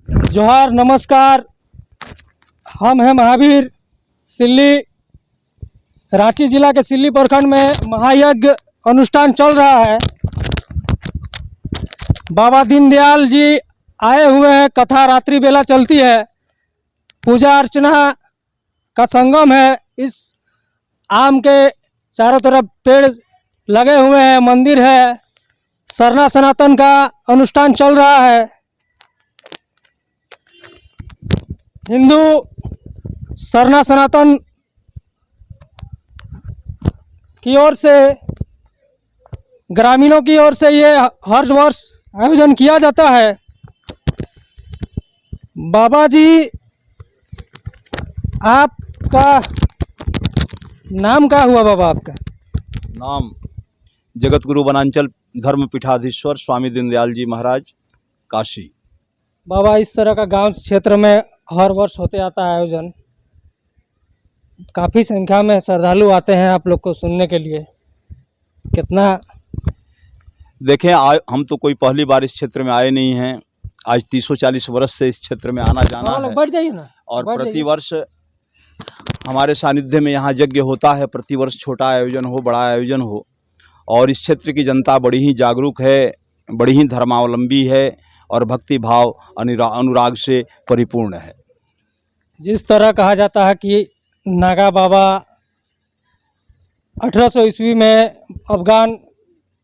जोहार नमस्कार। हम हैं महावीर। सिल्ली रांची जिला के सिल्ली प्रखंड में महायज्ञ अनुष्ठान चल रहा है। बाबा दीनदयाल जी आए हुए हैं। कथा रात्रि बेला चलती है। पूजा अर्चना का संगम है। इस आम के चारों तरफ पेड़ लगे हुए हैं। मंदिर है। सरना सनातन का अनुष्ठान चल रहा है। हिंदू सरना सनातन की ओर से, ग्रामीणों की ओर से ये हर वर्ष आयोजन किया जाता है। बाबा जी, आपका नाम क्या हुआ? बाबा आपका नाम जगत गुरु वनांचल धर्म पीठाधीश्वर स्वामी दीनदयाल जी महाराज, काशी। बाबा, इस तरह का गांव क्षेत्र में हर वर्ष होते आता है आयोजन। काफ़ी संख्या में श्रद्धालु आते हैं आप लोग को सुनने के लिए। कितना देखें, हम तो कोई पहली बार इस क्षेत्र में आए नहीं हैं। आज 340 वर्ष से इस क्षेत्र में आना जाना है। बढ़ जाइए ना। और प्रतिवर्ष हमारे सानिध्य में यहाँ यज्ञ होता है। प्रतिवर्ष छोटा आयोजन हो, बड़ा आयोजन हो। और इस क्षेत्र की जनता बड़ी ही जागरूक है, बड़ी ही धर्मावलंबी है और भक्ति भाव अनुराग से परिपूर्ण है। जिस तरह कहा जाता है कि नागा बाबा 1800 ईस्वी में अफगान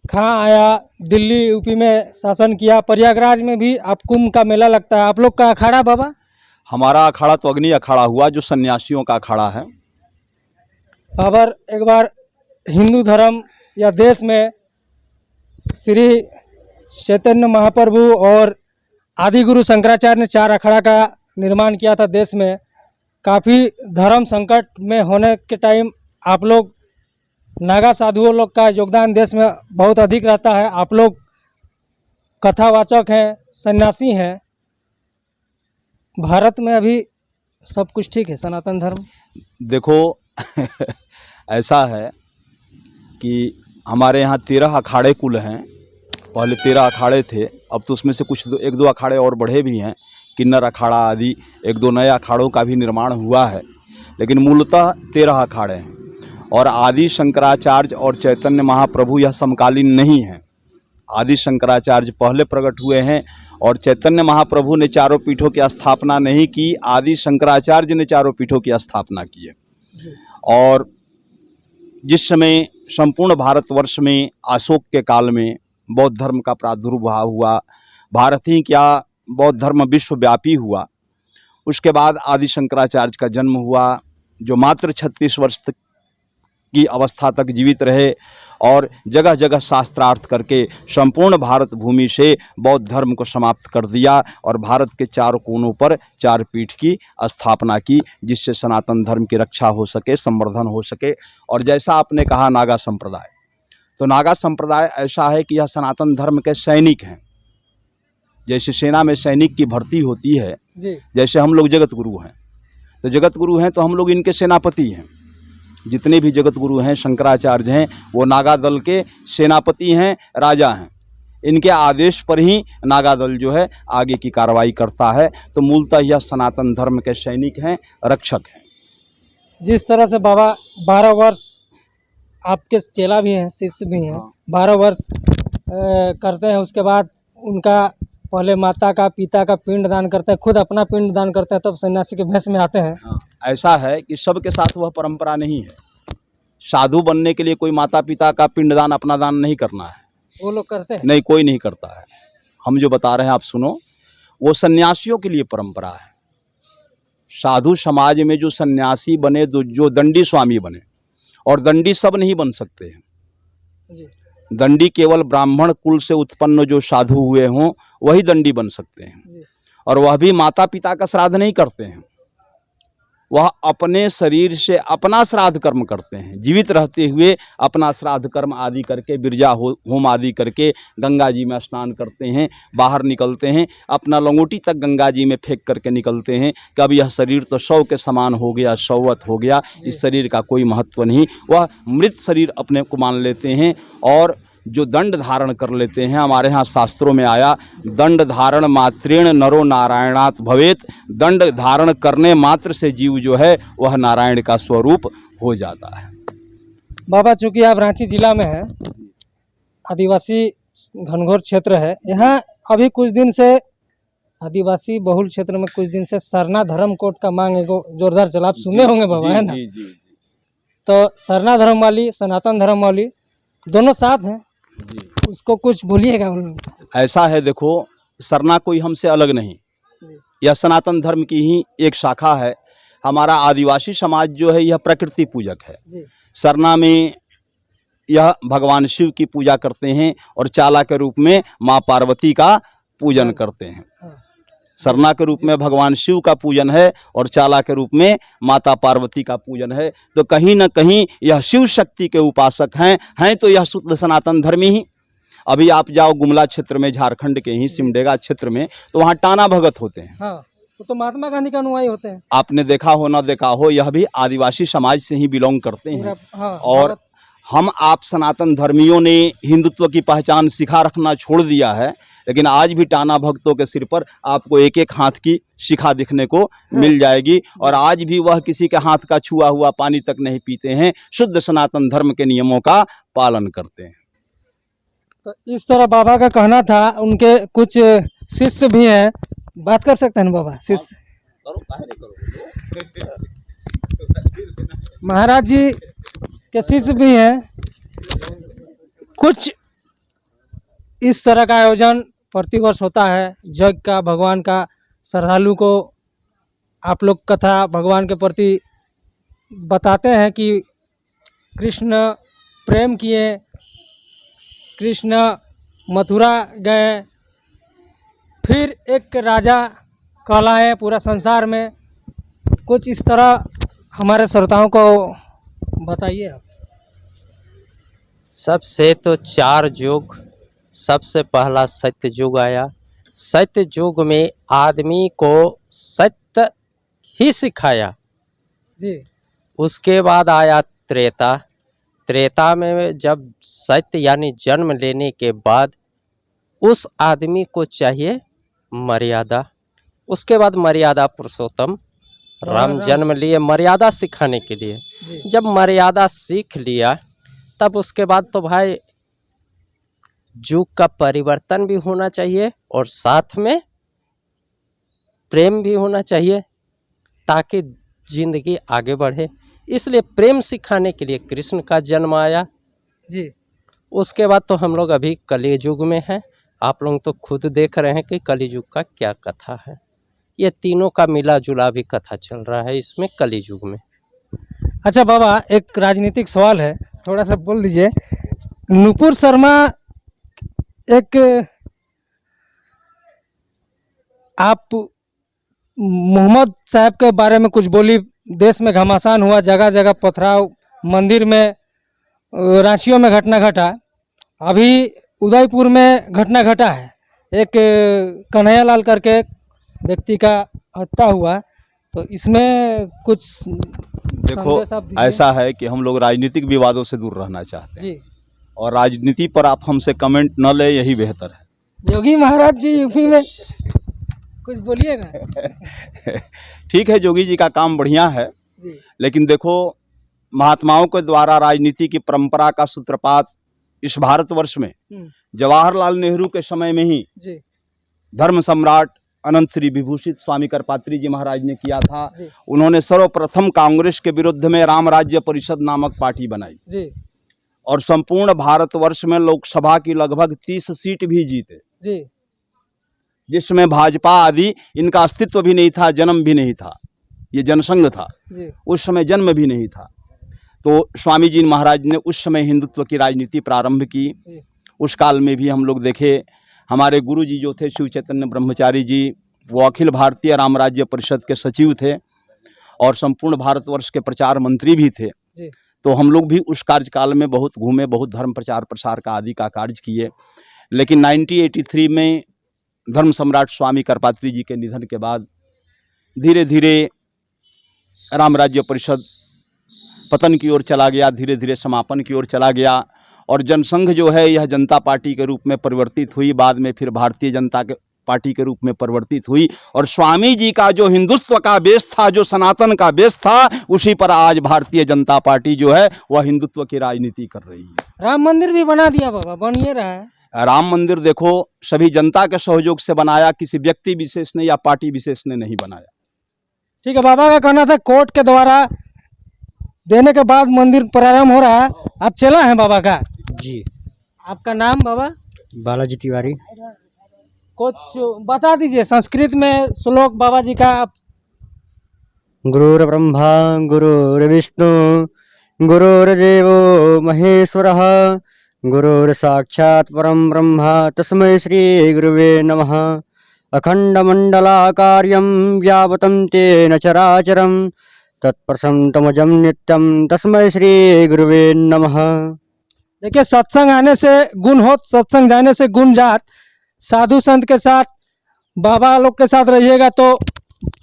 खां आया, दिल्ली यूपी में शासन किया। प्रयागराज में भी आप कुंभ का मेला लगता है। आप लोग का अखाड़ा बाबा? हमारा अखाड़ा तो अग्नि अखाड़ा हुआ, जो सन्यासियों का अखाड़ा है। बाबा, एक बार हिंदू धर्म या देश में श्री चैतन्य महाप्रभु और आदि गुरु शंकराचार्य ने 4 अखाड़ा का निर्माण किया था देश में। काफ़ी धर्म संकट में होने के टाइम आप लोग नागा साधुओं लोग का योगदान देश में बहुत अधिक रहता है। आप लोग कथावाचक हैं, सन्यासी हैं। भारत में अभी सब कुछ ठीक है? सनातन धर्म देखो ऐसा है कि हमारे यहाँ 13 अखाड़े कुल हैं। पहले 13 अखाड़े थे, अब तो उसमें से कुछ 1-2 अखाड़े और बढ़े भी हैं। किन्नर अखाड़ा आदि 1-2 नए अखाड़ों का भी निर्माण हुआ है, लेकिन मूलतः 13 अखाड़े हैं। और आदि शंकराचार्य और चैतन्य महाप्रभु यह समकालीन नहीं है। आदि शंकराचार्य पहले प्रकट हुए हैं और चैतन्य महाप्रभु ने चारों पीठों की स्थापना नहीं की, आदि शंकराचार्य ने चारों पीठों की स्थापना की है। और जिस समय संपूर्ण भारतवर्ष में अशोक के काल में बौद्ध धर्म का प्रादुर्भाव हुआ, भारत ही क्या बौद्ध धर्म विश्वव्यापी हुआ, उसके बाद आदि शंकराचार्य का जन्म हुआ, जो मात्र 36 वर्ष तक की अवस्था तक जीवित रहे और जगह जगह शास्त्रार्थ करके संपूर्ण भारत भूमि से बौद्ध धर्म को समाप्त कर दिया और भारत के 4 कोनों पर 4 पीठ की स्थापना की, जिससे सनातन धर्म की रक्षा हो सके, संवर्धन हो सके। और जैसा आपने कहा नागा संप्रदाय, तो नागा संप्रदाय ऐसा है कि यह सनातन धर्म के सैनिक हैं। जैसे सेना में सैनिक की भर्ती होती है जी, जैसे हम लोग जगत गुरु हैं, तो जगत गुरु हैं तो हम लोग इनके सेनापति हैं। जितने भी जगत गुरु हैं, शंकराचार्य हैं, वो नागा दल के सेनापति हैं, राजा हैं। इनके आदेश पर ही नागा दल जो है आगे की कार्रवाई करता है। तो मूलतः यह सनातन धर्म के सैनिक हैं, रक्षक हैं। जिस तरह से बाबा 12 वर्ष आपके चेला भी हैं, शिष्य भी हैं, 12 वर्ष करते हैं। उसके बाद उनका पहले माता का, पिता का पिंड दान करते हैं, खुद अपना पिंड दान करते हैं, तब सन्यासी के भेष में आते हैं। ऐसा है कि सबके साथ वह परंपरा नहीं है। साधु बनने के लिए कोई माता पिता का पिंडदान, अपना दान नहीं करना है। वो लोग करते हैं? नहीं, कोई नहीं करता है। हम जो बता रहे हैं आप सुनो, वो सन्यासियों के लिए परंपरा है। साधु समाज में जो सन्यासी बने, जो दंडी स्वामी बने, और दंडी सब नहीं बन सकते हैं जी। दंडी केवल ब्राह्मण कुल से उत्पन्न जो साधु हुए हों वही दंडी बन सकते हैं जी। और वह भी माता पिता का श्राद्ध नहीं करते हैं। वह अपने शरीर से अपना श्राद्ध कर्म करते हैं, जीवित रहते हुए अपना श्राद्ध कर्म आदि करके, बिरजा होम आदि करके गंगा जी में स्नान करते हैं, बाहर निकलते हैं, अपना लंगोटी तक गंगा जी में फेंक करके निकलते हैं कि अब यह शरीर तो शव के समान हो गया, शववत हो गया, इस शरीर का कोई महत्व नहीं। वह मृत शरीर अपने को मान लेते हैं और जो दंड धारण कर लेते हैं, हमारे यहाँ शास्त्रों में आया, दंड धारण मात्रेण नरो नारायणात् भवेत, दंड धारण करने मात्र से जीव जो है वह नारायण का स्वरूप हो जाता है। बाबा, चूंकि आप रांची जिला में हैं, आदिवासी घनघोर क्षेत्र है, यहाँ अभी कुछ दिन से आदिवासी बहुल क्षेत्र में कुछ दिन से सरना धर्म कोड का मांग एगो जोरदार चला, आप सुने होंगे बाबा, है ना? जी जी तो सरना धर्म वाली, सनातन धर्म वाली दोनों साथ हैं, जी। उसको कुछ बोलिएगा। ऐसा है, देखो, सरना कोई हमसे अलग नहीं, यह सनातन धर्म की ही एक शाखा है। हमारा आदिवासी समाज जो है यह प्रकृति पूजक है। सरना में यह भगवान शिव की पूजा करते हैं और चाला के रूप में माँ पार्वती का पूजन करते हैं। सरना के रूप में भगवान शिव का पूजन है और चाला के रूप में माता पार्वती का पूजन है। तो कहीं न कहीं यह शिव शक्ति के उपासक हैं तो यह शुद्ध सनातन धर्मी ही। अभी आप जाओ गुमला क्षेत्र में, झारखंड के ही सिमडेगा क्षेत्र में, तो वहाँ टाना भगत होते हैं। हाँ, तो महात्मा गांधी का अनुयायी होते हैं। आपने देखा हो ना देखा हो, यह भी आदिवासी समाज से ही बिलोंग करते हैं। हाँ, और हम आप सनातन धर्मियों ने हिंदुत्व की पहचान सिखा रखना छोड़ दिया है, लेकिन आज भी टाना भक्तों के सिर पर आपको एक एक हाथ की शिखा दिखने को मिल जाएगी। और आज भी वह किसी के हाथ का छुआ हुआ पानी तक नहीं पीते हैं, शुद्ध सनातन धर्म के नियमों का पालन करते हैं। तो इस तरह बाबा का कहना था। उनके कुछ शिष्य भी हैं, बात कर सकते हैं बाबा? शिष्य महाराज जी के शिष्य भी हैं। कुछ इस तरह का आयोजन प्रतिवर्ष होता है, यज्ञ का, भगवान का, श्रद्धालु को आप लोग कथा भगवान के प्रति बताते हैं कि कृष्ण प्रेम किए, कृष्ण मथुरा गए, फिर एक राजा कहलाए पूरा संसार में। कुछ इस तरह हमारे श्रोताओं को बताइए आप। सबसे तो 4 युग, सबसे पहला सत्य युग आया। सत्य युग में आदमी को सत्य ही सिखाया जी। उसके बाद आया त्रेता। त्रेता में जब सत्य यानी जन्म लेने के बाद उस आदमी को चाहिए मर्यादा। उसके बाद मर्यादा पुरुषोत्तम राम जन्म लिए मर्यादा सिखाने के लिए। जब मर्यादा सीख लिया तब उसके बाद तो भाई युग का परिवर्तन भी होना चाहिए और साथ में प्रेम भी होना चाहिए ताकि जिंदगी आगे बढ़े। इसलिए प्रेम सिखाने के लिए कृष्ण का जन्म आया जी। उसके बाद तो हम लोग अभी कलि युग में हैं। आप लोग तो खुद देख रहे हैं कि कलि युग का क्या कथा है। ये तीनों का मिला जुला भी कथा चल रहा है इसमें कलि युग में। अच्छा बाबा, एक राजनीतिक सवाल है, थोड़ा सा बोल दीजिए। नुपुर शर्मा एक, आप मोहम्मद साहब के बारे में कुछ बोली, देश में घमासान हुआ, जगह जगह पथराव, मंदिर में, रांचियों में घटना घटा, अभी उदयपुर में घटना घटा है, एक कन्हैयालाल करके व्यक्ति का हत्या हुआ। तो इसमें कुछ देखो, ऐसा है कि हम लोग राजनीतिक विवादों से दूर रहना चाहते हैं जी। और राजनीति पर आप हमसे कमेंट न ले, यही बेहतर है। योगी महाराज जी यूपी में कुछ बोलिएगा। ठीक है, योगी जी का काम बढ़िया है जी। लेकिन देखो, महात्माओं के द्वारा राजनीति की परंपरा का सूत्रपात इस भारतवर्ष में जवाहरलाल नेहरू के समय में ही जी। धर्म सम्राट अनंत श्री विभूषित स्वामी करपात्री जी महाराज ने किया था। जी। उन्होंने सर्वप्रथम कांग्रेस के विरुद्ध में राम राज्य परिषद नामक पार्टी बनाई जी। और संपूर्ण भारतवर्ष में लोकसभा की लगभग 30 सीट भी जीते जी। जिसमें भाजपा आदि इनका अस्तित्व भी नहीं था, जन्म भी नहीं था, ये जनसंघ था जी। उस समय, जन्म भी नहीं था। तो स्वामी जी महाराज ने उस समय हिंदुत्व की राजनीति प्रारंभ की। उस काल में भी हम लोग देखे, हमारे गुरु जी जो थे शिव चैतन्य ब्रह्मचारी जी, वो अखिल भारतीय राम राज्य परिषद के सचिव थे और संपूर्ण भारतवर्ष के प्रचार मंत्री भी थे जी। तो हम लोग भी उस कार्यकाल में बहुत घूमे, बहुत धर्म प्रचार प्रसार का आदि का कार्य किए। लेकिन 1983 में धर्म सम्राट स्वामी करपात्री जी के निधन के बाद धीरे धीरे राम राज्य परिषद पतन की ओर चला गया, धीरे धीरे समापन की ओर चला गया और जनसंघ जो है यह जनता पार्टी के रूप में परिवर्तित हुई, बाद में फिर भारतीय जनता के पार्टी के रूप में परिवर्तित हुई। और स्वामी जी का जो हिंदुत्व का बेस था, जो सनातन का बेस था, उसी पर आज भारतीय जनता पार्टी जो है वह हिंदुत्व की राजनीति कर रही है। राम मंदिर भी बना दिया बाबा, बन ये रहा है। राम मंदिर देखो सभी जनता के सहयोग से बनाया, किसी व्यक्ति विशेष ने या पार्टी विशेष ने नहीं बनाया। ठीक है, बाबा का कहना था कोर्ट के द्वारा देने के बाद मंदिर प्रारंभ हो रहा है। आप चला है बाबा का? जी। आपका नाम बाबा? बालाजी तिवारी। कुछ बता दीजिए संस्कृत में श्लोक बाबा जी का। गुरुर्ब्रह्मा गुरुर्विष्णु गुरुर्देवो महेश्वरः गुरुर्साक्षात् परं ब्रह्म तस्मै श्री गुरुवे नमः। अखण्डमण्डलाकारं व्याप्तं तेन चराचरं तत्प्रसन्नतमजं नित्यं तस्मै श्री गुरुवे नमः। देखिए, सत्संग आने से गुण होत, सत्संग जाने से गुण जात। साधु संत के साथ, बाबा लोग के साथ रहिएगा तो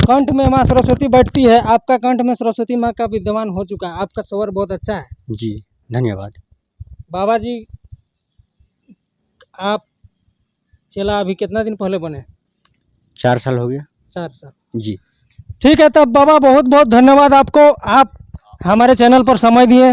कंठ में माँ सरस्वती बैठती है। आपका कंठ में सरस्वती माँ का विद्यमान हो चुका है। आपका स्वर बहुत अच्छा है। जी धन्यवाद। बाबा जी, आप चला अभी कितना दिन पहले बने? 4 साल हो गया। 4 साल। जी ठीक है, तब बाबा बहुत बहुत धन्यवाद आपको, आप हमारे चैनल पर समय दिए।